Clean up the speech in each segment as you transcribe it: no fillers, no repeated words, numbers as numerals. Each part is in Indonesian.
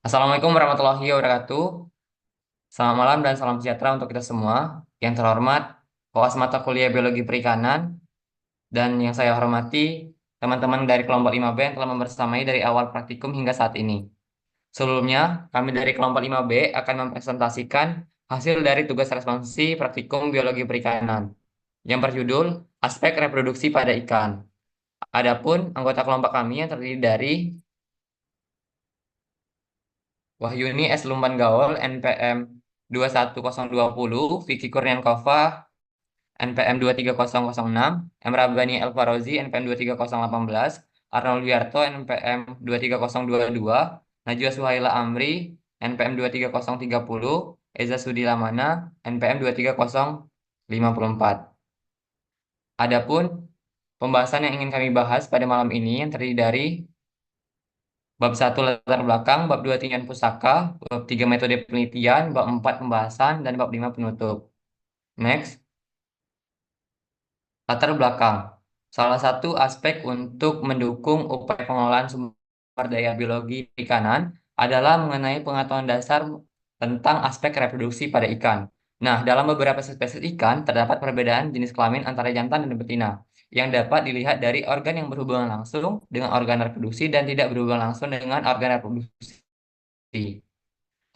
Assalamualaikum warahmatullahi wabarakatuh. Selamat malam dan salam sejahtera untuk kita semua. Yang terhormat, koas mata kuliah Biologi Perikanan, dan yang saya hormati teman-teman dari kelompok 5B yang telah membersamai dari awal praktikum hingga saat ini. Sebelumnya, kami dari kelompok 5B akan mempresentasikan hasil dari tugas responsi praktikum Biologi Perikanan yang berjudul Aspek Reproduksi pada Ikan. Adapun anggota kelompok kami yang terdiri dari Wahyuni S. Lumban Gaul, NPM 21020, Vicky Kurniankova, NPM 23006, M. Rabbani El Farozi, NPM 23018, Arnold Wiarto, NPM 23022, Najwa Suhaila Amri, NPM 23030, Eza Sudi Lamana, NPM 23054. Adapun pembahasan yang ingin kami bahas pada malam ini yang terdiri dari bab 1 latar belakang, bab 2 tinjauan pustaka, bab 3 metode penelitian, bab 4 pembahasan, dan bab 5 penutup. Next, latar belakang. Salah satu aspek untuk mendukung upaya pengelolaan sumber daya biologi perikanan adalah mengenai pengetahuan dasar tentang aspek reproduksi pada ikan. Nah, dalam beberapa spesies ikan terdapat perbedaan jenis kelamin antara jantan dan betina yang dapat dilihat dari organ yang berhubungan langsung dengan organ reproduksi dan tidak berhubungan langsung dengan organ reproduksi.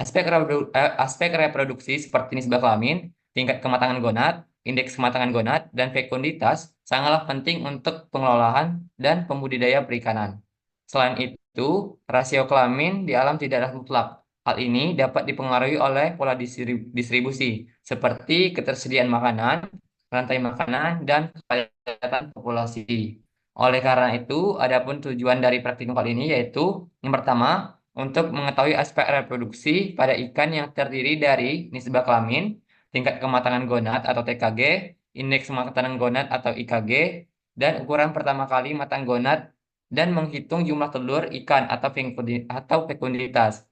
Aspek reproduksi seperti nisbah kelamin, tingkat kematangan gonad, indeks kematangan gonad, dan fekunditas sangatlah penting untuk pengelolaan dan pembudidaya perikanan. Selain itu, rasio kelamin di alam tidaklah mutlak. Hal ini dapat dipengaruhi oleh pola distribusi, seperti ketersediaan makanan, rantai makanan, dan kepadatan populasi. Oleh karena itu, adapun tujuan dari praktikum kali ini yaitu yang pertama, untuk mengetahui aspek reproduksi pada ikan yang terdiri dari nisbah kelamin, tingkat kematangan gonad atau TKG, indeks kematangan gonad atau IKG, dan ukuran pertama kali matang gonad, dan menghitung jumlah telur ikan atau fekunditas.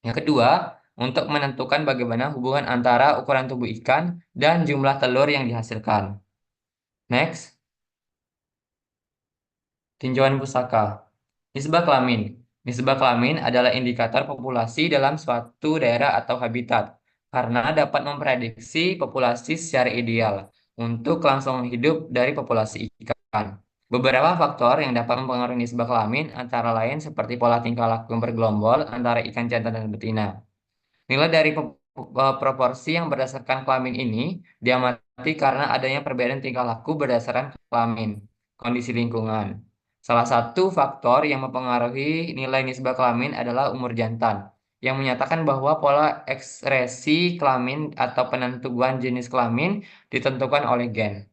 Yang kedua, untuk menentukan bagaimana hubungan antara ukuran tubuh ikan dan jumlah telur yang dihasilkan. Next, tinjauan pusaka. Nisbah kelamin. Nisbah kelamin adalah indikator populasi dalam suatu daerah atau habitat karena dapat memprediksi populasi secara ideal untuk kelangsungan hidup dari populasi ikan. Beberapa faktor yang dapat mempengaruhi nisbah kelamin antara lain seperti pola tingkah laku yang bergelombol antara ikan jantan dan betina. Nilai dari proporsi yang berdasarkan kelamin ini diamati karena adanya perbedaan tingkah laku berdasarkan kelamin, kondisi lingkungan. Salah satu faktor yang mempengaruhi nilai nisbah kelamin adalah umur jantan, yang menyatakan bahwa pola ekspresi kelamin atau penentuan jenis kelamin ditentukan oleh gen.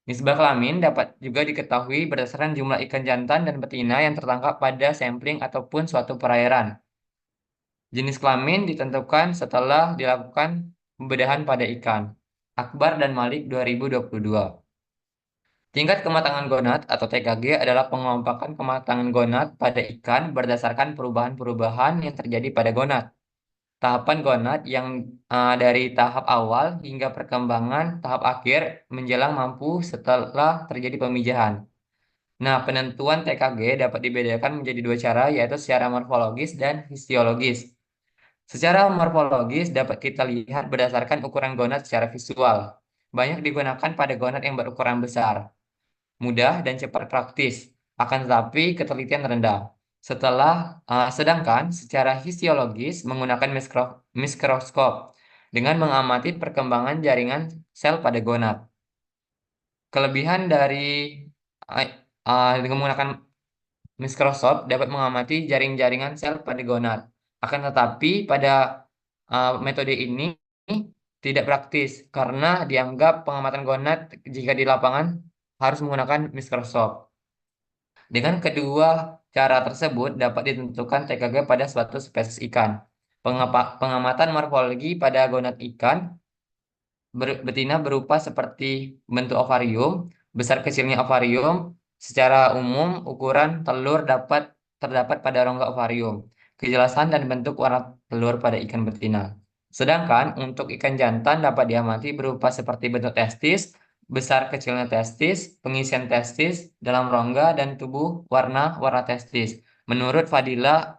Nisbah kelamin dapat juga diketahui berdasarkan jumlah ikan jantan dan betina yang tertangkap pada sampling ataupun suatu perairan. Jenis kelamin ditentukan setelah dilakukan pembedahan pada ikan. Akbar dan Malik 2022. Tingkat kematangan gonad atau TKG adalah pengelompokan kematangan gonad pada ikan berdasarkan perubahan-perubahan yang terjadi pada gonad. Tahapan gonad yang dari tahap awal hingga perkembangan tahap akhir menjelang mampu setelah terjadi pemijahan. Nah, penentuan TKG dapat dibedakan menjadi dua cara, yaitu secara morfologis dan hisiologis. Secara morfologis dapat kita lihat berdasarkan ukuran gonad secara visual. Banyak digunakan pada gonad yang berukuran besar, mudah dan cepat praktis, akan tetapi ketelitian rendah. Sedangkan secara hisiologis menggunakan mikroskop dengan mengamati perkembangan jaringan sel pada gonad. Kelebihan dari uh, dengan menggunakan mikroskop dapat mengamati jaring-jaringan sel pada gonad. Akan tetapi pada metode ini tidak praktis karena dianggap pengamatan gonad jika di lapangan harus menggunakan mikroskop. Dengan kedua cara tersebut dapat ditentukan TKG pada suatu spesies ikan. Pengamatan morfologi pada gonad ikan betina berupa seperti bentuk ovarium, besar kecilnya ovarium, secara umum ukuran telur terdapat pada rongga ovarium, kejelasan dan bentuk warna telur pada ikan betina. Sedangkan untuk ikan jantan dapat diamati berupa seperti bentuk testis, besar kecilnya testis, pengisian testis dalam rongga dan tubuh warna testis. menurut Fazila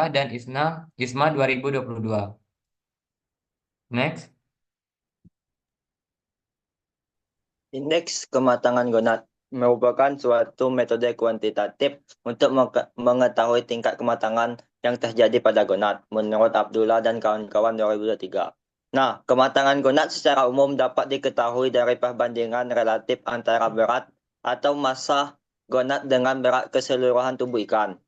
dan Isma 2022. Next. Indeks kematangan gonad merupakan suatu metode kuantitatif untuk mengetahui tingkat kematangan yang terjadi pada gonad, menurut Abdullah dan kawan-kawan 2023. Nah, kematangan gonad secara umum dapat diketahui dari perbandingan relatif antara berat atau massa gonad dengan berat keseluruhan tubuh ikan.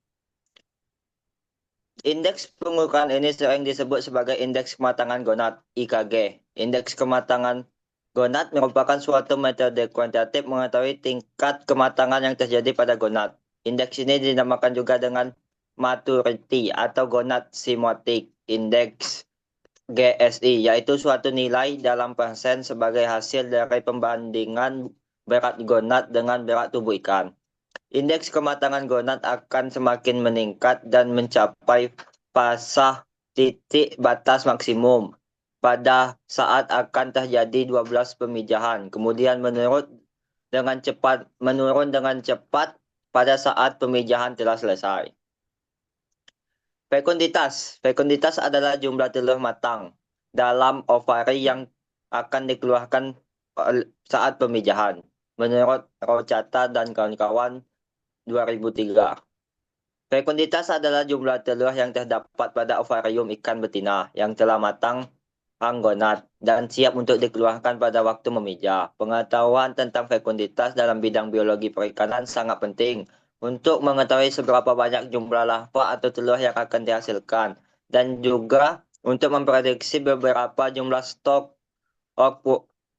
Indeks pengukuran ini sering disebut sebagai indeks kematangan gonad (IKG). Indeks kematangan gonad merupakan suatu metode kuantitatif mengetahui tingkat kematangan yang terjadi pada gonad. Indeks ini dinamakan juga dengan maturity atau gonad semantic index (GSI), yaitu suatu nilai dalam persen sebagai hasil dari pembandingan berat gonad dengan berat tubuh ikan. Indeks kematangan gonad akan semakin meningkat dan mencapai fase titik batas maksimum pada saat akan terjadi 12 pemijahan. Kemudian menurun dengan cepat pada saat pemijahan telah selesai. Fekunditas adalah jumlah telur matang dalam ovari yang akan dikeluarkan saat pemijahan. Menurut Rochata dan kawan-kawan 2003. Fekunditas adalah jumlah telur yang terdapat pada ovarium ikan betina yang telah matang gonad dan siap untuk dikeluarkan pada waktu memijah. Pengetahuan tentang fekunditas dalam bidang biologi perikanan sangat penting untuk mengetahui seberapa banyak jumlah larva atau telur yang akan dihasilkan dan juga untuk memprediksi beberapa jumlah stok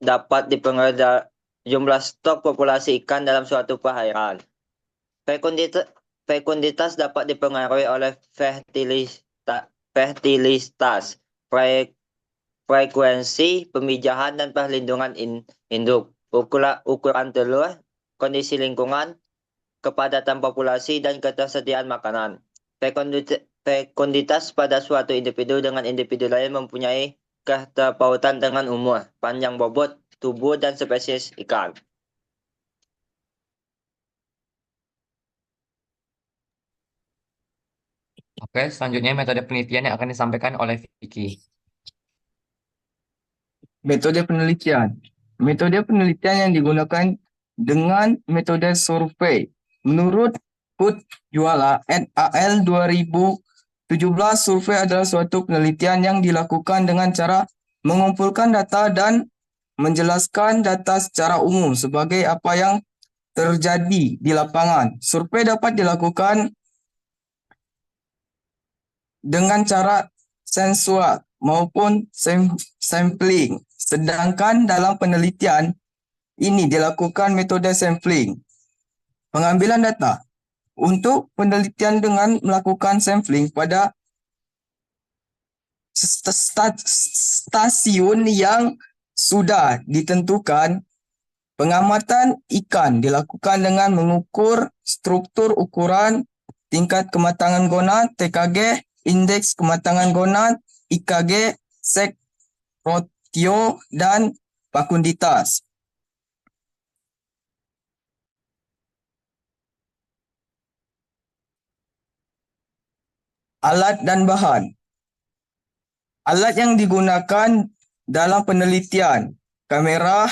dapat dipengaruhi jumlah stok populasi ikan dalam suatu perairan. Fekunditas dapat dipengaruhi oleh fertilitas, frekuensi pemijahan dan perlindungan induk, ukuran telur, kondisi lingkungan, kepadatan populasi, dan ketersediaan makanan. Fekunditas pada suatu individu dengan individu lain mempunyai keterpautan dengan umur, panjang bobot, tubuh, dan spesies ikan. Oke, selanjutnya metode penelitian yang akan disampaikan oleh Vicky. Metode penelitian. Metode penelitian yang digunakan dengan metode survei. Menurut Put Juala et al. 2017, survei adalah suatu penelitian yang dilakukan dengan cara mengumpulkan data dan menjelaskan data secara umum sebagai apa yang terjadi di lapangan. Survei dapat dilakukan dengan cara sensual maupun sampling. Sedangkan dalam penelitian ini dilakukan metode sampling. Pengambilan data. Untuk penelitian dengan melakukan sampling pada stasiun yang sudah ditentukan, pengamatan ikan dilakukan dengan mengukur struktur ukuran, tingkat kematangan gonad, TKG, indeks kematangan gonad, IKG, sek ratio, dan fekunditas. Alat dan bahan. Alat yang digunakan dalam penelitian: kamera,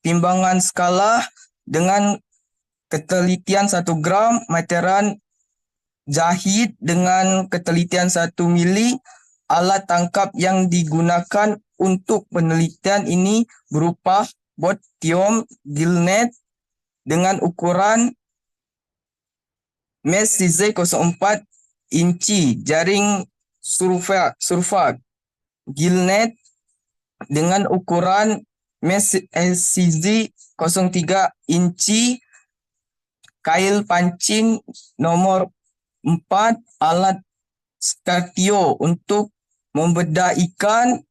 timbangan skala dengan ketelitian 1 gram, meteran jahit dengan ketelitian 1 mili. Alat tangkap yang digunakan untuk penelitian ini berupa botium gillnet dengan ukuran mesh CZ 04 inci, jaring surfak gillnet dengan ukuran mesh CZ 03 inci, kail pancing nomor 4, alat skatio untuk membedah ikan,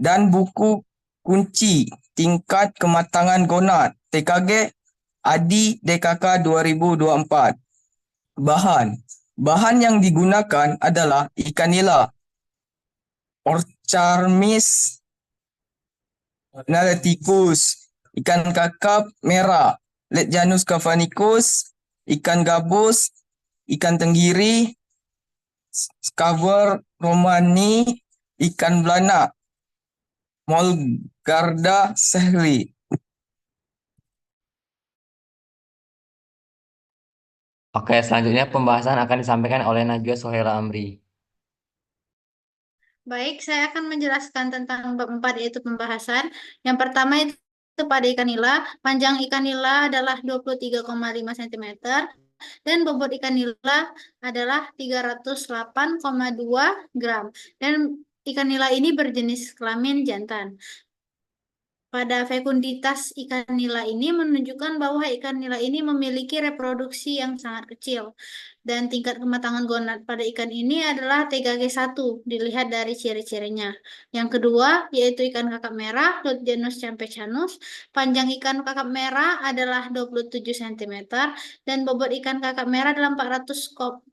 dan buku kunci tingkat kematangan gonad TKG ADI DKK 2024. Bahan yang digunakan adalah ikan nila, Orcharmis nalecticus, ikan kakap merah, Letjanus cavanicus, ikan gabus, ikan tenggiri, Scaver romani, ikan belana, Molgarda sehli. Oke, selanjutnya pembahasan akan disampaikan oleh Najwa Sohela Amri. Baik, saya akan menjelaskan tentang bab 4 yaitu pembahasan. Yang pertama itu pada ikan nila. Panjang ikan nila adalah 23,5 cm dan bobot ikan nila adalah 308,2 gram. Dan ikan nila ini berjenis kelamin jantan. Pada fekunditas ikan nila ini menunjukkan bahwa ikan nila ini memiliki reproduksi yang sangat kecil. Dan tingkat kematangan gonad pada ikan ini adalah TKG1, dilihat dari ciri-cirinya. Yang kedua, yaitu ikan kakap merah, Lutjanus campechanus. Panjang ikan kakap merah adalah 27 cm, dan bobot ikan kakap merah adalah 402,5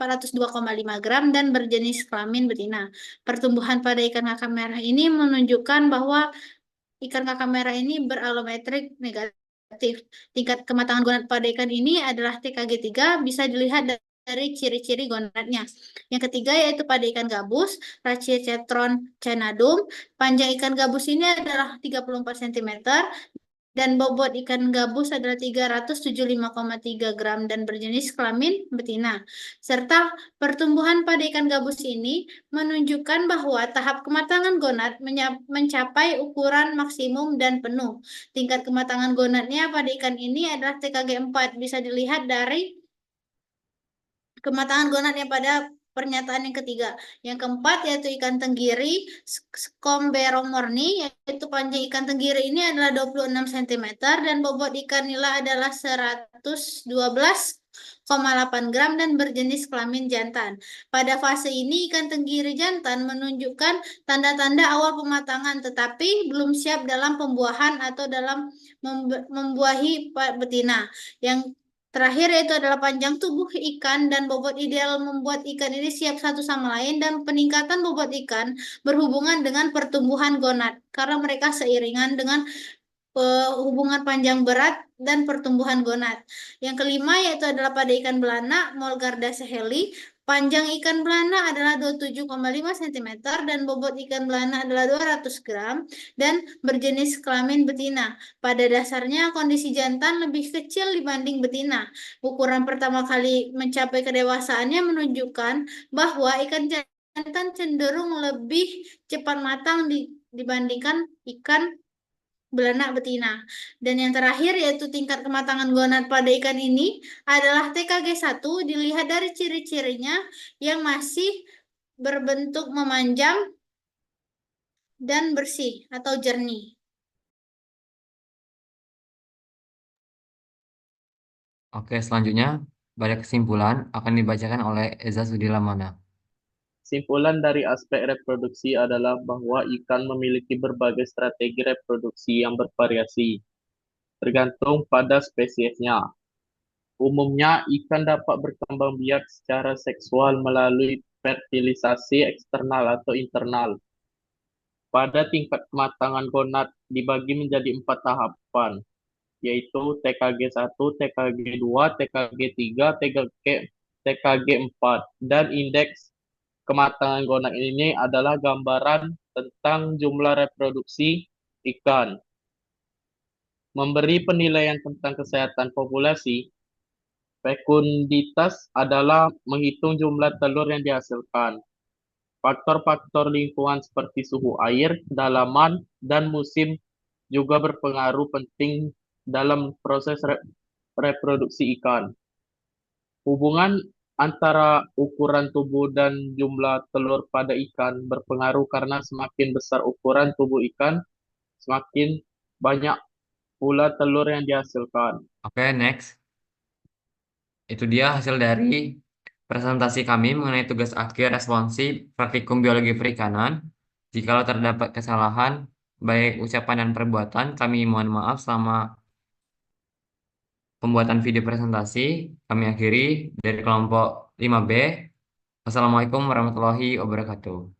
gram dan berjenis kelamin betina. Pertumbuhan pada ikan kakap merah ini menunjukkan bahwa ikan kakap merah ini beralometrik negatif. Tingkat kematangan gonad pada ikan ini adalah TKG3, bisa dilihat dari ciri-ciri gonadnya. Yang ketiga yaitu pada ikan gabus, Rachycetron caenadum. Panjang ikan gabus ini adalah 34 cm dan bobot ikan gabus adalah 375,3 gram dan berjenis kelamin betina. Serta pertumbuhan pada ikan gabus ini menunjukkan bahwa tahap kematangan gonad mencapai ukuran maksimum dan penuh. Tingkat kematangan gonadnya pada ikan ini adalah TKG 4, bisa dilihat dari kematangan gonadnya pada pernyataan yang ketiga. Yang keempat yaitu ikan tenggiri, Scomberomorni, yaitu panjang ikan tenggiri ini adalah 26 cm dan bobot ikan nila adalah 112,8 gram dan berjenis kelamin jantan. Pada fase ini ikan tenggiri jantan menunjukkan tanda-tanda awal pematangan tetapi belum siap dalam pembuahan atau dalam membuahi betina. Yang terakhir yaitu adalah panjang tubuh ikan dan bobot ideal membuat ikan ini siap satu sama lain dan peningkatan bobot ikan berhubungan dengan pertumbuhan gonad karena mereka seiringan dengan hubungan panjang berat dan pertumbuhan gonad. Yang kelima yaitu adalah pada ikan belana, Molgarda seheli. Panjang ikan belana adalah 27,5 cm dan bobot ikan belana adalah 200 gram dan berjenis kelamin betina. Pada dasarnya kondisi jantan lebih kecil dibanding betina. Ukuran pertama kali mencapai kedewasaannya menunjukkan bahwa ikan jantan cenderung lebih cepat matang dibandingkan ikan belanak betina. Dan yang terakhir yaitu tingkat kematangan gonad pada ikan ini adalah TKG1, dilihat dari ciri-cirinya yang masih berbentuk memanjang dan bersih atau jernih. Oke, selanjutnya pada kesimpulan akan dibacakan oleh Eza Sudilamana. Kesimpulan dari aspek reproduksi adalah bahwa ikan memiliki berbagai strategi reproduksi yang bervariasi, tergantung pada spesiesnya. Umumnya, ikan dapat berkembang biak secara seksual melalui fertilisasi eksternal atau internal. Pada tingkat kematangan gonad dibagi menjadi 4 tahapan, yaitu TKG1, TKG2, TKG3, TKG4, dan indeks kematangan gonad ini adalah gambaran tentang jumlah reproduksi ikan. Memberi penilaian tentang kesehatan populasi, fekunditas adalah menghitung jumlah telur yang dihasilkan. Faktor-faktor lingkungan seperti suhu air, dalaman, dan musim juga berpengaruh penting dalam proses reproduksi ikan. Hubungan antara ukuran tubuh dan jumlah telur pada ikan berpengaruh karena semakin besar ukuran tubuh ikan, semakin banyak pula telur yang dihasilkan. Oke, next. Itu dia hasil dari presentasi kami mengenai tugas akhir responsif praktikum biologi perikanan. Jikalau terdapat kesalahan, baik ucapan dan perbuatan, kami mohon maaf selama pembuatan video presentasi. Kami akhiri dari kelompok 5B. Wassalamualaikum warahmatullahi wabarakatuh.